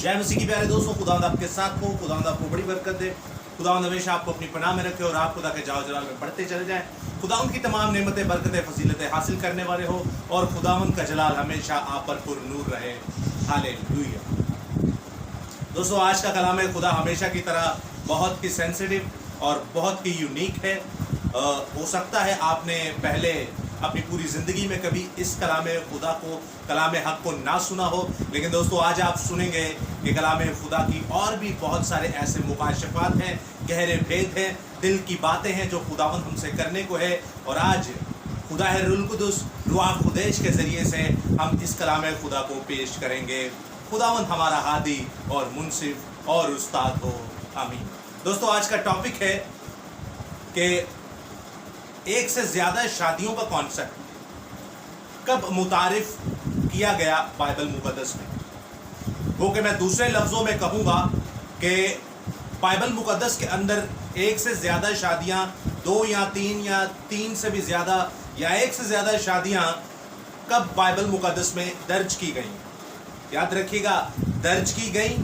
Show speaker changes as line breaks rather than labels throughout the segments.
जय मसीह की प्यारे दोस्तों, खुदावंद आपके साथ हो। खुदावंद आपको बड़ी बरकत दे। खुदावंद हमेशा आपको अपनी पनाह में रखे और आप खुदा के जाओ जलाल में बढ़ते चले जाएं। खुदावंद की तमाम नेमतें, बरकतें, फजीलतें हासिल करने वाले हो और खुदावंद का जलाल हमेशा आप पर पुरनूर रहे। हालेलुया। दोस्तों, आज का कलाम खुदा हमेशा की तरह बहुत ही सेंसिटिव और बहुत ही यूनिक है। हो सकता है आपने पहले अपनी पूरी ज़िंदगी में कभी इस कलाम खुदा को, कलाम हक को ना सुना हो, लेकिन दोस्तों आज आप सुनेंगे कि कलाम खुदा की और भी बहुत सारे ऐसे मुकाशफात हैं, गहरे भेद हैं, दिल की बातें हैं जो खुदावंद हमसे करने को है। और आज खुदा है रूहुल कुद्दुस, रूह खुदैश के ज़रिए से हम इस कलाम खुदा को पेश करेंगे। खुदावंद हमारा हादी और मुनसिफ और उस्ताद हो, आमीन। दोस्तों, आज का टॉपिक है कि एक से ज़्यादा शादियों का कॉन्सेप्ट कब मुतारिफ किया गया बाइबल मुकद्दस में। वो कि मैं दूसरे लफ्ज़ों में कहूँगा कि बाइबल मुकद्दस के अंदर एक से ज़्यादा शादियाँ, दो या तीन से भी ज़्यादा या एक से ज़्यादा शादियाँ कब बाइबल मुकद्दस में दर्ज की गई। याद रखिएगा, दर्ज की गई,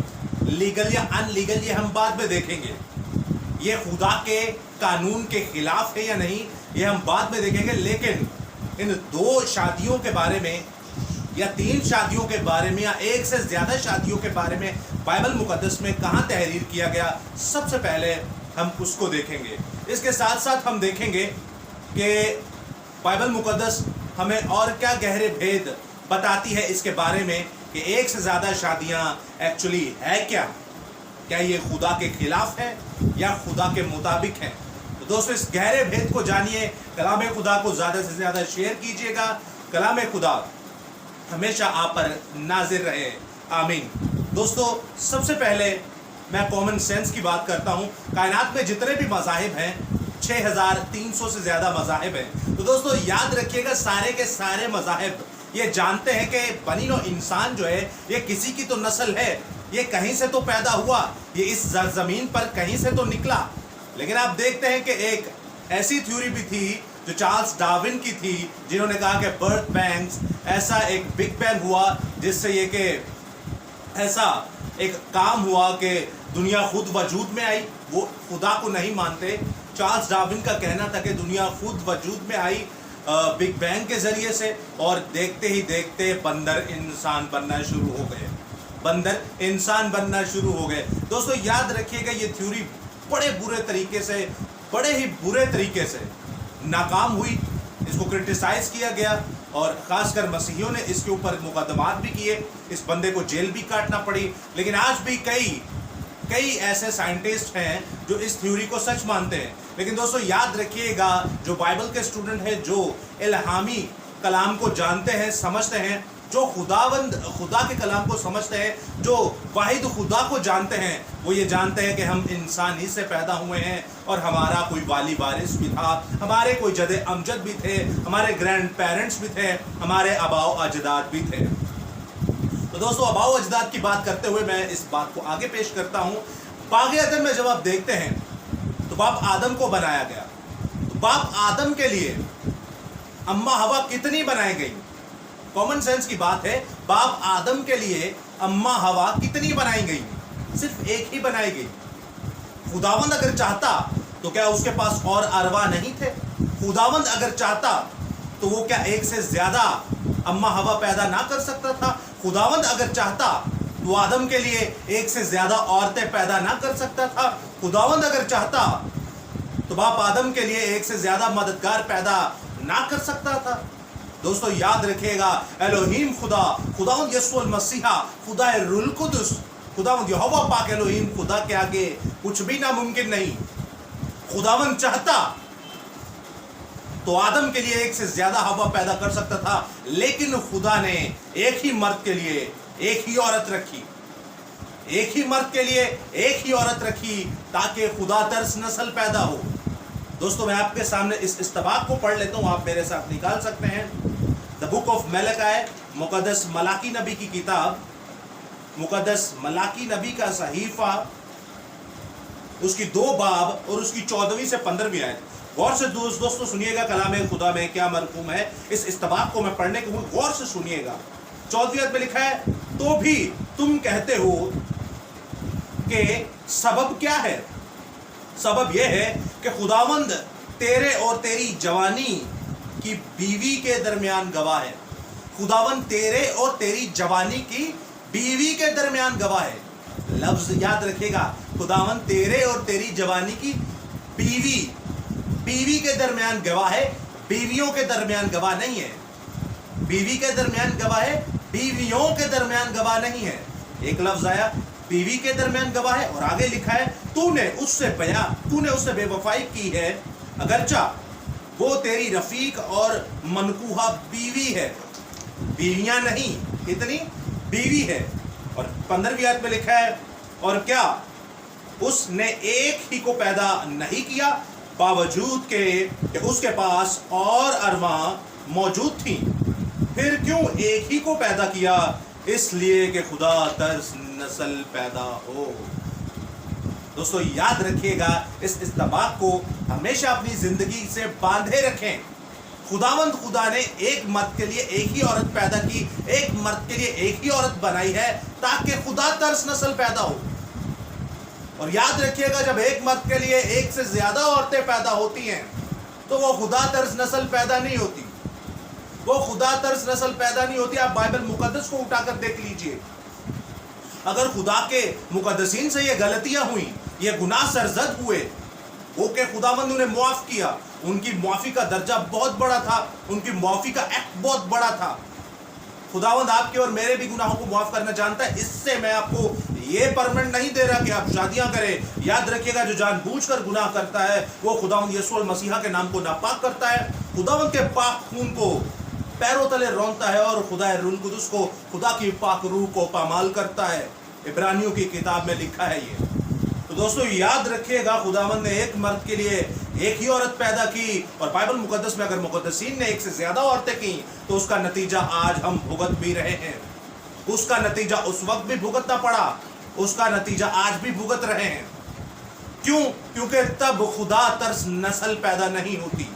लीगल या अनलीगल ये हम बाद में देखेंगे। ये खुदा के कानून के खिलाफ है या नहीं, ये हम बाद में देखेंगे। लेकिन इन दो शादियों के बारे में या तीन शादियों के बारे में या एक से ज़्यादा शादियों के बारे में बाइबल मुकद्दस में कहाँ तहरीर किया गया, सबसे पहले हम उसको देखेंगे। इसके साथ साथ हम देखेंगे कि बाइबल मुकद्दस हमें और क्या गहरे भेद बताती है इसके बारे में कि एक से ज़्यादा शादियाँ एक्चुअली है क्या ये खुदा के खिलाफ है या खुदा के मुताबिक है। तो दोस्तों, इस गहरे भेद को जानिए। कलाम खुदा को ज़्यादा से ज़्यादा शेयर कीजिएगा। कलाम खुदा हमेशा आप पर नाजिर रहे, आमीन। दोस्तों, सबसे पहले मैं कॉमन सेंस की बात करता हूँ। कायनात में जितने भी मज़ाहिब हैं, 6300 से ज़्यादा मज़ाहिब हैं। तो दोस्तों याद रखिएगा, सारे के सारे मज़ाहिब ये जानते हैं कि बनी नौ इंसान जो है ये किसी की तो नस्ल है, ये कहीं से तो पैदा हुआ, ये इस ज़मीन पर कहीं से तो निकला। लेकिन आप देखते हैं कि एक ऐसी थ्योरी भी थी जो चार्ल्स डार्विन की थी, जिन्होंने कहा कि बर्थ बैंग्स, ऐसा एक बिग बैंग हुआ जिससे ये कि ऐसा एक काम हुआ कि दुनिया खुद वजूद में आई। वो खुदा को नहीं मानते। चार्ल्स डार्विन का कहना था कि दुनिया खुद वजूद में आई बिग बैंग के ज़रिए से, और देखते ही देखते बंदर इंसान बनना शुरू हो गए। बंदर इंसान बनना शुरू हो गए। दोस्तों याद रखिएगा, ये थ्योरी बड़े ही बुरे तरीके से नाकाम हुई। इसको क्रिटिसाइज़ किया गया और ख़ासकर मसीहियों ने इसके ऊपर मुकदमात भी किए। इस बंदे को जेल भी काटना पड़ी। लेकिन आज भी कई ऐसे साइंटिस्ट हैं जो इस थ्योरी को सच मानते हैं। लेकिन दोस्तों याद रखिएगा, जो बाइबल के स्टूडेंट हैं, जो इल्हामी कलाम को जानते हैं, समझते हैं, जो खुदा के कलाम को समझते हैं, जो वाहिद खुदा को जानते हैं, वो ये जानते हैं कि हम इंसान ही से पैदा हुए हैं और हमारा कोई वाली वारिस भी था, हमारे कोई जदे अमजद भी थे, हमारे ग्रैंड पेरेंट्स भी थे, हमारे आबाओ अजदाद भी थे। तो दोस्तों, आबाओ अजदाद की बात करते हुए मैं इस बात को आगे पेश करता हूँ। बाग़ अदन में जब आप देखते हैं तो बाप आदम को बनाया गया। तो बाप आदम के लिए अम्मा हवा कितनी बनाई गई? कॉमन सेंस की बात है, बाप आदम के लिए अम्मा हवा कितनी बनाई गई? सिर्फ एक ही बनाई गई। खुदावंद अगर चाहता तो क्या उसके पास और अरवा नहीं थे? खुदावंद अगर चाहता तो वो क्या एक से ज्यादा अम्मा हवा पैदा ना कर सकता था? खुदावंद अगर चाहता तो आदम के लिए एक से ज्यादा औरतें पैदा ना कर सकता था? खुदावंद अगर चाहता तो बाप आदम के लिए एक से ज्यादा मददगार पैदा ना कर सकता था? दोस्तों याद रखिएगा, एलोहीम खुदावंद यस्सुअल मसीहा, खुदा रूहुल कुद्दुस, खुदावंद यहोवा पाक एलोहीम, खुदा के आगे कुछ भी नामुमकिन नहीं। खुदावंद चाहता तो आदम के लिए एक से ज्यादा हवा पैदा कर सकता था, लेकिन खुदा ने एक ही मर्द के लिए एक ही औरत रखी। एक ही मर्द के लिए एक ही औरत रखी ताकि खुदा तरस नस्ल पैदा हो। दोस्तों, मैं आपके सामने इस इस्तबाक को पढ़ लेता हूँ, आप मेरे साथ निकाल सकते हैं। द बुक ऑफ मलाकी, मुकद्दस मलाकी नबी की किताब, मुकद्दस मलाकी नबी का सहीफा, उसकी 2 बाब और उसकी 14वीं से 15वीं आयत। गौर से दोस्तों सुनिएगा, कलाम खुदा में क्या मरकूम है। इस इस्तबाक को मैं पढ़ने के गौर से सुनिएगा। 14वीं आयत में लिखा है, तो भी तुम कहते हो कि सबब क्या है? सबब यह है कि खुदावंद तेरे और तेरी जवानी की बीवी के दरमियान गवाह है। खुदावंद तेरे और तेरी जवानी की बीवी के दरमियान गवाह है। लफ्ज याद रखिएगा, खुदावंद तेरे और तेरी जवानी की बीवी के दरमियान गवाह है, बीवियों के दरमियान गवाह नहीं है। बीवी के दरमियान गवाह है, बीवियों के दरमियान गवाह नहीं है। एक लफ्ज आया बीवी के दरमियान गवाह है, और आगे लिखा है तूने उससे बेवफाई की है, अगरचा वो तेरी रफीक और मनकूहा बीवी है। बीवियां नहीं, कितनी बीवी है। और 15वीं आयत में लिखा है, और क्या उसने एक ही को पैदा नहीं किया, बावजूद के उसके पास और अरवा मौजूद थी। फिर क्यों एक ही को पैदा किया? इसलिए कि खुदा तर्स नस्ल पैदा हो। दोस्तों याद रखिएगा, इस इस्तेबाक को हमेशा अपनी जिंदगी से बांधे रखें। खुदा ने एक मर्द के लिए एक ही औरत पैदा की, एक मर्द के लिए एक ही औरत बनाई है, ताकि खुदा तर्स नस्ल पैदा हो। और याद रखिएगा, जब एक मर्द के लिए एक से ज्यादा औरतें पैदा होती हैं तो वो खुदा तर्स नस्ल पैदा नहीं होती। वो खुदा तर्स नस्ल पैदा नहीं होती। आप बाइबल मुकद्दस को उठाकर देख लीजिए। अगर खुदा के मुकद्दसीन से ये गलतियां हुई, ये गुनाह सरजद हुए, ओके, खुदावंद उन्हें मुआफ किया, उनकी मुआफी का दर्जा बहुत बड़ा था, उनकी मुआफी का एक्ट बहुत बड़ा था। खुदावंद आपके और मेरे भी गुनाहों को माफ करना जानता है। इससे मैं आपको ये परमानेंट नहीं दे रहा कि आप शादियां करें। याद रखिएगा, जो जानबूझकर गुनाह करता है वो खुदावंद यीशु मसीहा के नाम को नापाक करता है, खुदावंद के पाक खून को पैरों तले रौंदता है, और खुदा रूह कुदुस को, खुदा की पाक रूह को पामाल करता है। इब्रानियों की किताब में लिखा है ये। तो दोस्तों याद रखिएगा, खुदावंद ने एक मर्द के लिए एक ही औरत पैदा की, और बाइबल मुकद्दस में अगर मुकद्दसीन ने एक से ज्यादा औरतें की तो उसका नतीजा आज हम भुगत भी रहे हैं। उसका नतीजा उस वक्त भी भुगतना पड़ा, उसका नतीजा आज भी भुगत रहे हैं। क्यों? क्योंकि तब खुदा तर्स नस्ल पैदा नहीं होती,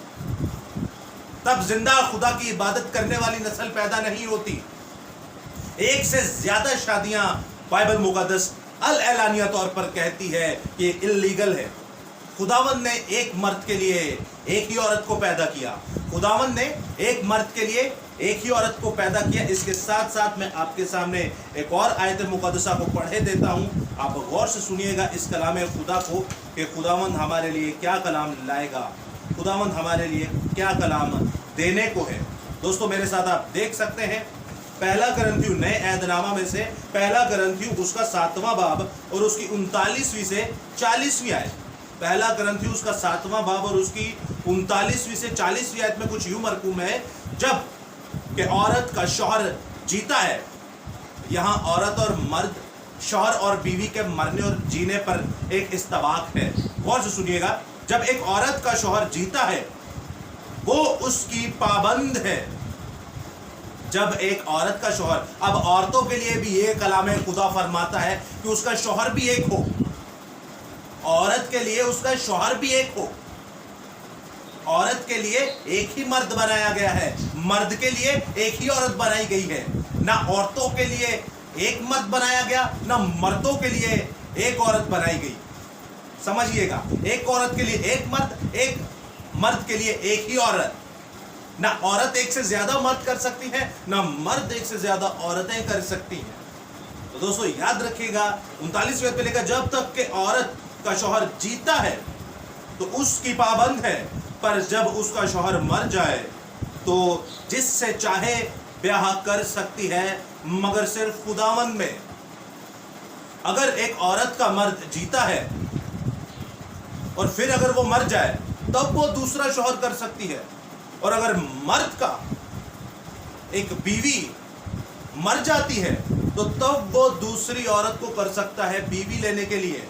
तब जिंदा खुदा की इबादत करने वाली नस्ल पैदा नहीं होती। एक से ज्यादा शादियां बाइबल मुकद्दस अल एलानिया तौर पर कहती है कि इल्लीगल है। खुदावंद ने एक मर्द के लिए एक ही औरत को पैदा किया। खुदावंद ने एक मर्द के लिए एक ही औरत को पैदा किया। इसके साथ साथ मैं आपके सामने एक और आयत मुकद्दसा को पढ़े देता हूं। आप गौर से सुनिएगा इस कलाम खुदा को, कि खुदावंद हमारे लिए क्या कलाम लाएगा, खुदावंद हमारे लिए क्या कलाम देने को है। दोस्तों मेरे साथ आप देख सकते हैं, पहला करंथियु नए ऐहदनामा में से पहला करंथियु उसका 7वां बाब और उसकी 39वीं से 40वीं आयत। पहला करंथियु उसका 7वां बाब और उसकी 39वीं से 40वीं आयत में कुछ यूं मरकूम है, जब कि औरत का शौहर जीता है। यहाँ औरत और मर्द, शौहर और बीवी के मरने और जीने पर एक इस्तेबाक है। गौर से सुनिएगा, जब एक औरत का शौहर जीता है वो उसकी पाबंद है। जब एक औरत का शौहर, अब औरतों के लिए भी ये कलाम खुदा फरमाता है कि उसका शौहर भी एक हो, औरत के लिए उसका शौहर भी एक हो। औरत के लिए एक ही मर्द बनाया गया है, मर्द के लिए एक ही औरत बनाई गई है। ना औरतों के लिए एक मर्द बनाया गया, ना मर्दों के लिए एक औरत बनाई गई। समझिएगा, एक औरत के लिए एक मर्द, एक मर्द के लिए एक ही औरत। ना औरत एक से ज्यादा मर्द कर सकती है, ना मर्द एक से ज्यादा औरतें कर सकती हैं। तो दोस्तों याद रखिएगा, 39वें आयत में लिखा, जब तक के औरत का शौहर जीता है तो उसकी पाबंद है, पर जब उसका शौहर मर जाए तो जिससे चाहे ब्याह कर सकती है, मगर सिर्फ खुदावंद में। अगर एक औरत का मर्द जीता है और फिर अगर वो मर जाए तब वो दूसरा शौहर कर सकती है, और अगर मर्द का एक बीवी मर जाती है तो तब वो दूसरी औरत को कर सकता है बीवी लेने के लिए,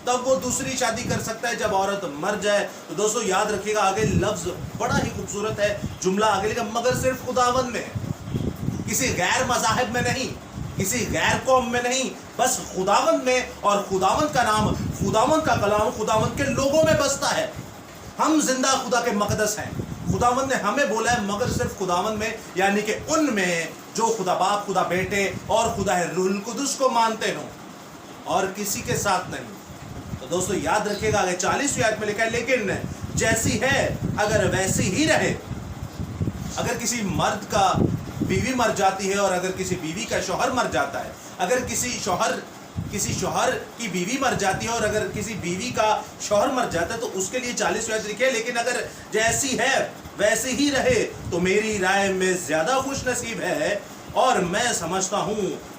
तब वो दूसरी शादी कर सकता है जब औरत मर जाए। तो दोस्तों याद रखिएगा, आगे लफ्ज बड़ा ही खूबसूरत है, जुमला आगे लिखा, मगर सिर्फ खुदावंद में, किसी गैर मज़ाहिब में नहीं, किसी गैर कौम में नहीं, बस खुदावंद में। और खुदावंद का नाम, खुदावंद का कलाम खुदावंद के लोगों में बसता है। हम जिंदा खुदा के मकदस हैं। खुदावंद ने हमें बोला है मगर सिर्फ खुदावंद में, यानी कि उनमें जो खुदा बाप, खुदा बेटे और खुदा है रूहुल कुदुस को मानते हो, और किसी के साथ नहीं। तो दोस्तों याद रखिएगा, आगे 40वीं आयत में लिखा है, लेकिन जैसी है अगर वैसी ही रहे। अगर किसी मर्द का बीवी मर जाती है और अगर किसी बीवी का शौहर मर जाता है, अगर किसी शौहर की बीवी मर जाती है और अगर किसी बीवी का शौहर मर जाता है, तो उसके लिए 40वीं आयत लिखी है, लेकिन अगर जैसी है वैसे ही रहे तो मेरी राय में ज्यादा खुश नसीब है, और मैं समझता हूं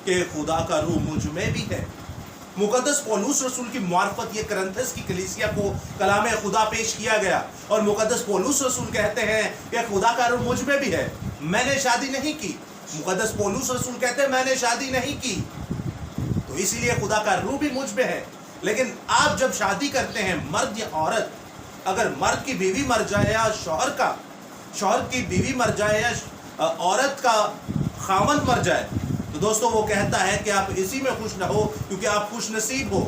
कि खुदा का रूह मुझ में भी है। मुकद्दस पौलुस रसूल की मार्फत ये करंथस की कलीसिया को कलाम खुदा पेश किया गया, और मुकद्दस पौलुस रसूल कहते हैं कि खुदा का रूह मुझ में भी है। मैंने शादी नहीं की, मुकद्दस पौलुस रसूल कहते हैं मैंने शादी नहीं की, तो इसीलिए खुदा का रूह भी मुझ में है। लेकिन आप जब शादी करते हैं, मर्द या औरत, अगर मर्द की बीवी मर जाए या शौहर की बीवी मर जाए या औरत का खामन मर जाए, तो दोस्तों वो कहता है कि आप इसी में खुश न हो क्योंकि आप खुश नसीब हो।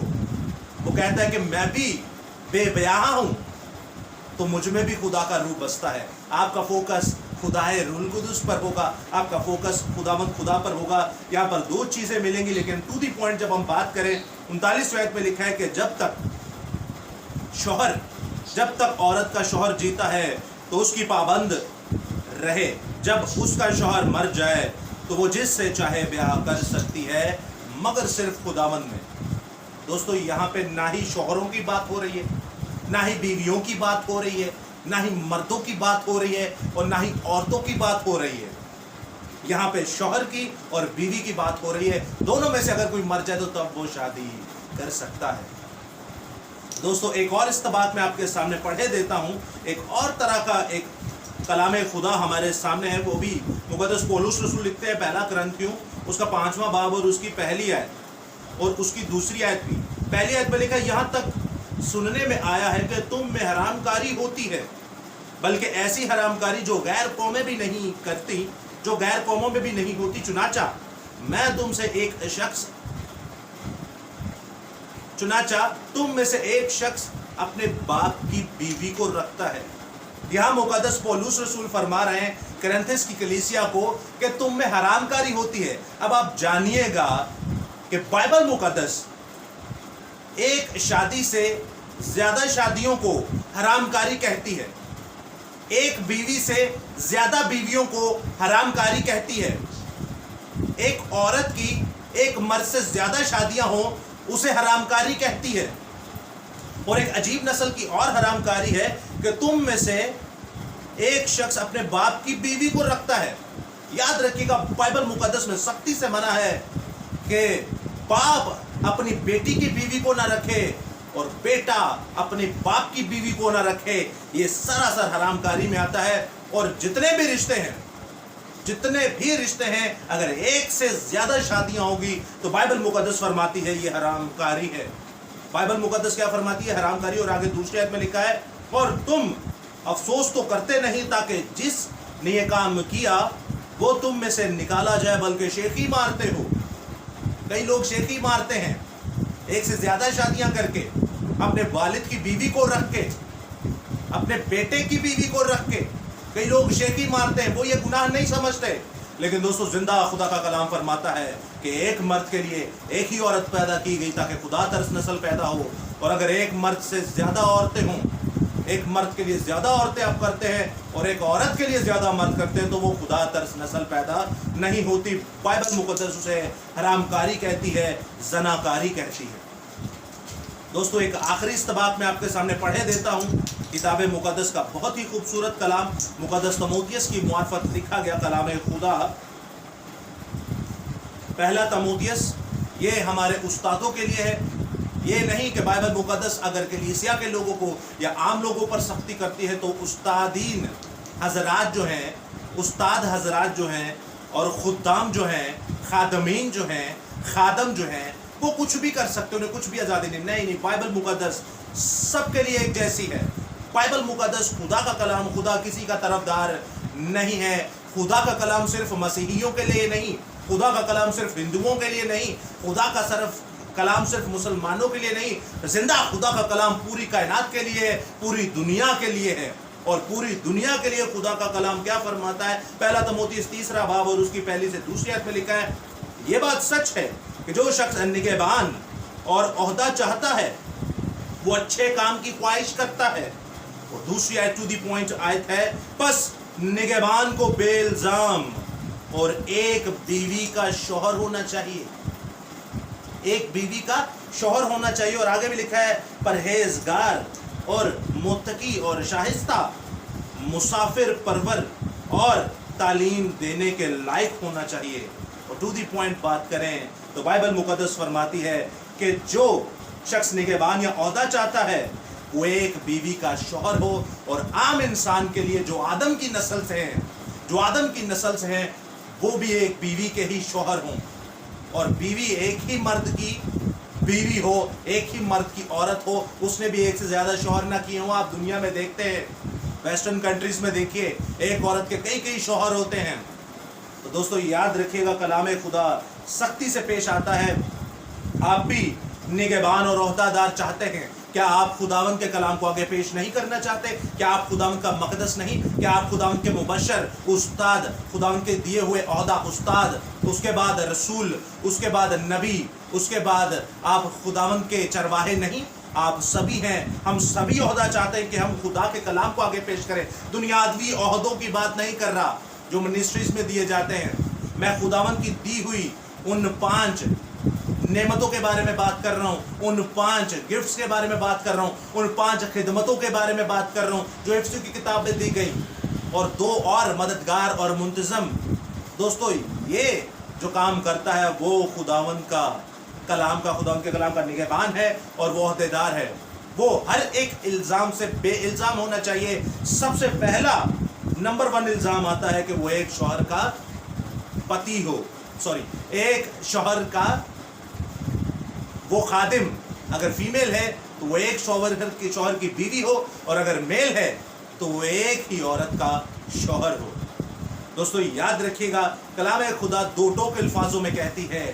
वो कहता है कि मैं भी बेब्याह हूं, तो मुझ में भी खुदा का रूह बसता है। आपका फोकस खुदाए रूहुल कुदुस पर होगा, आपका फोकस खुदा पर होगा। यहाँ पर दो चीजें मिलेंगी, लेकिन टू दी पॉइंट जब हम बात करें, 39वें आयत में लिखा है कि जब तक औरत का शौहर जीता है तो उसकी पाबंद रहे, जब उसका शौहर मर जाए तो वो जिससे चाहे ब्याह कर सकती है, मगर सिर्फ खुदावंद में। दोस्तों यहाँ पे ना ही शौहरों की बात हो रही है, ना ही बीवियों की बात हो रही है, ना ही मर्दों की बात हो रही है, और ना ही औरतों की बात हो रही है। यहाँ पे शौहर की और बीवी की बात हो रही है। दोनों में से अगर कोई मर जाए तो तब वो शादी कर सकता है। दोस्तों एक और इस्तबात मैं आपके सामने पढ़े देता हूँ। एक और तरह का एक कलाम खुदा हमारे सामने है, वो भी मुकद्दस पौलुस रसूल लिखते हैं, पहला करंथियों उसका 5वां बाब और उसकी पहली आयत और उसकी दूसरी आयत भी। पहली आयत में लिखा, यहाँ तक सुनने में आया है कि तुम में हरामकारी होती है, बल्कि ऐसी हरामकारी जो गैर कौमें भी नहीं करती, जो गैर कौमों में भी नहीं होती। चुनाचा तुम में से एक शख्स अपने बाप की बीवी को रखता है। यहाँ मुकद्दस पौलुस रसूल फरमा रहे हैं करंथस की कलीसिया को कि तुम में हरामकारी होती है। अब आप जानिएगा कि बाइबल मुकद्दस एक शादी से ज्यादा शादियों को हरामकारी कहती है, एक बीवी से ज्यादा बीवियों को हरामकारी कहती है। एक औरत की एक मर्द से ज्यादा शादियां हो उसे हरामकारी कहती है। और एक अजीब नस्ल की और हरामकारी है कि तुम में से एक शख्स अपने बाप की बीवी को रखता है। याद रखिएगा, बाइबल मुकद्दस में सख्ती से मना है कि बाप अपनी बेटी की बीवी को ना रखे और बेटा अपने बाप की बीवी को ना रखे। ये सरासर हरामकारी में आता है। और जितने भी रिश्ते हैं अगर एक से ज्यादा शादियां होगी तो बाइबल मुकद्दस फरमाती है ये हरामकारी है। बाइबल मुकद्दस क्या फरमाती है? हरामकारी। और आगे दूसरी आयत में लिखा है, और तुम अफसोस तो करते नहीं ताकि जिसने ये काम किया वो तुम में से निकाला जाए, बल्कि शेखी मारते हो। कई लोग शेखी मारते हैं एक से ज्यादा शादियां करके, अपने वालिद की बीवी को रख के, अपने बेटे की बीवी को रख के कई लोग शेखी मारते हैं। वो ये गुनाह नहीं समझते। लेकिन दोस्तों जिंदा खुदा का कलाम फरमाता है कि एक मर्द के लिए एक ही औरत पैदा की गई ताकि खुदा तरस नस्ल पैदा हो। और अगर एक मर्द से ज्यादा औरतें हों, एक मर्द के लिए ज्यादा औरतें आप करते हैं और एक औरत के लिए ज्यादा मर्द करते हैं, तो वो खुदा तरस नस्ल पैदा नहीं होती। बाइबल मुकद्दस उसे हरामकारी कहती है, ज़नाकारी कहती है। दोस्तों एक आखिरी इस्तबात मैं आपके सामने पढ़े देता हूँ। किताब मुकद्दस का बहुत ही खूबसूरत कलाम, मुकद्दस तमोथियस की मुआफ़त लिखा गया कलाम खुदा, पहला तमोथियस। ये हमारे उस्तादों के लिए है। ये नहीं कि बाइबल मुकद्दस अगर कलीसिया के लोगों को या आम लोगों पर सख्ती करती है तो उस्ताद हजरात जो हैं और खुद्दाम जो हैं, खादमीन जो हैं, खादम जो हैं, वो कुछ भी कर सकते, उन्हें कुछ भी आज़ादी नहीं। बाइबल मुकद्दस सबके लिए एक जैसी है। बाइबल मुकद्दस खुदा का कलाम, खुदा किसी का तरफदार नहीं है। खुदा का कलाम सिर्फ मसीहियों के लिए नहीं, खुदा का कलाम सिर्फ हिंदुओं के लिए नहीं, खुदा का कलाम सिर्फ मुसलमानों के लिए नहीं। जिंदा खुदा का कलाम पूरी कायनात के लिए है, पूरी दुनिया के लिए है। اور پوری دنیا کے لیے خدا کا کلام کیا فرماتا ہے؟ پہلا تموتی 3 باب اور اس کی پہلی سے دوسری آیت میں لکھا ہے، یہ بات سچ ہے کہ جو شخص نگہبان اور عہدہ چاہتا ہے وہ اچھے کام کی خواہش کرتا ہے۔ اور دوسری آیت ٹو دی پوائنٹ آیت ہے، پس نگہبان کو بے الزام اور ایک بیوی کا شوہر ہونا چاہیے، ایک بیوی کا شوہر ہونا چاہیے۔ اور آگے بھی لکھا ہے پرہیزگار اور متقی اور شائستہ، مسافر پرور اور تعلیم دینے کے لائق ہونا چاہیے۔ اور ٹو دی پوائنٹ بات کریں تو بائبل مقدس فرماتی ہے کہ جو شخص نگہبان یا عہدہ چاہتا ہے وہ ایک بیوی کا شوہر ہو، اور عام انسان کے لیے جو آدم کی نسل سے ہیں وہ بھی ایک بیوی کے ہی شوہر ہوں، اور بیوی ایک ہی مرد کی بیوی ہو، ایک ہی مرد کی عورت ہو، اس نے بھی ایک سے زیادہ شوہر نہ کیے ہوں۔ آپ دنیا میں دیکھتے ہیں، ویسٹرن کنٹریز میں دیکھیے، ایک عورت کے کئی شوہر ہوتے ہیں۔ تو دوستو یاد رکھیے گا، کلام خدا سختی سے پیش آتا ہے۔ آپ بھی نگہبان اور عہدہ دار چاہتے ہیں، کیا آپ خداوند کے کلام کو آگے پیش نہیں کرنا چاہتے؟ کیا آپ خداوند کا مقدس نہیں؟ کیا آپ خداوند کے مبشر، استاد، خداوند کے دیے ہوئے عہدہ استاد، اس کے بعد رسول، اس کے بعد نبی، اس کے بعد آپ خداوند کے چرواہے نہیں؟ آپ سبھی ہیں، ہم سبھی عہدہ چاہتے ہیں کہ ہم خدا کے کلام کو آگے پیش کریں۔ دنیاوی عہدوں کی بات نہیں کر رہا جو منسٹریز میں دیے جاتے ہیں، میں خداوند کی دی ہوئی ان 5 نعمتوں کے بارے میں بات کر رہا ہوں، ان 5 گفٹس کے بارے میں بات کر رہا ہوں، ان 5 خدمتوں کے بارے میں بات کر رہا ہوں جو افسیوں کی کتاب میں دی گئی، اور 2 اور مددگار اور منتظم۔ دوستو یہ جو کام کرتا ہے وہ خداوند کے کلام کا نگہبان ہے اور وہ عہدے دار ہے۔ وہ ہر ایک الزام سے بے الزام ہونا چاہیے۔ سب سے پہلا نمبر 1 الزام آتا ہے کہ وہ ایک شوہر کا پتی ہو، ایک شوہر کا وہ خادم، اگر فیمیل ہے تو وہ ایک شوہر کی بیوی ہو، اور اگر میل ہے تو وہ ایک ہی عورت کا شوہر ہو۔ دوستو یاد رکھیے گا، کلام خدا 2 ٹوک الفاظوں میں کہتی ہے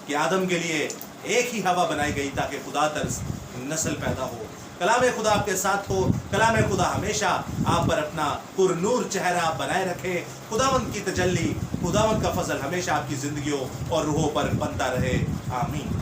کہ آدم کے لیے ایک ہی ہوا بنائی گئی تاکہ خدا طرز نسل پیدا ہو۔ کلام خدا آپ کے ساتھ ہو، کلام خدا ہمیشہ آپ پر اپنا پر نور چہرہ بنائے رکھے۔ خداوند کی تجلی، خداوند کا فضل ہمیشہ آپ کی زندگیوں اور روحوں پر بنتا رہے، آمین۔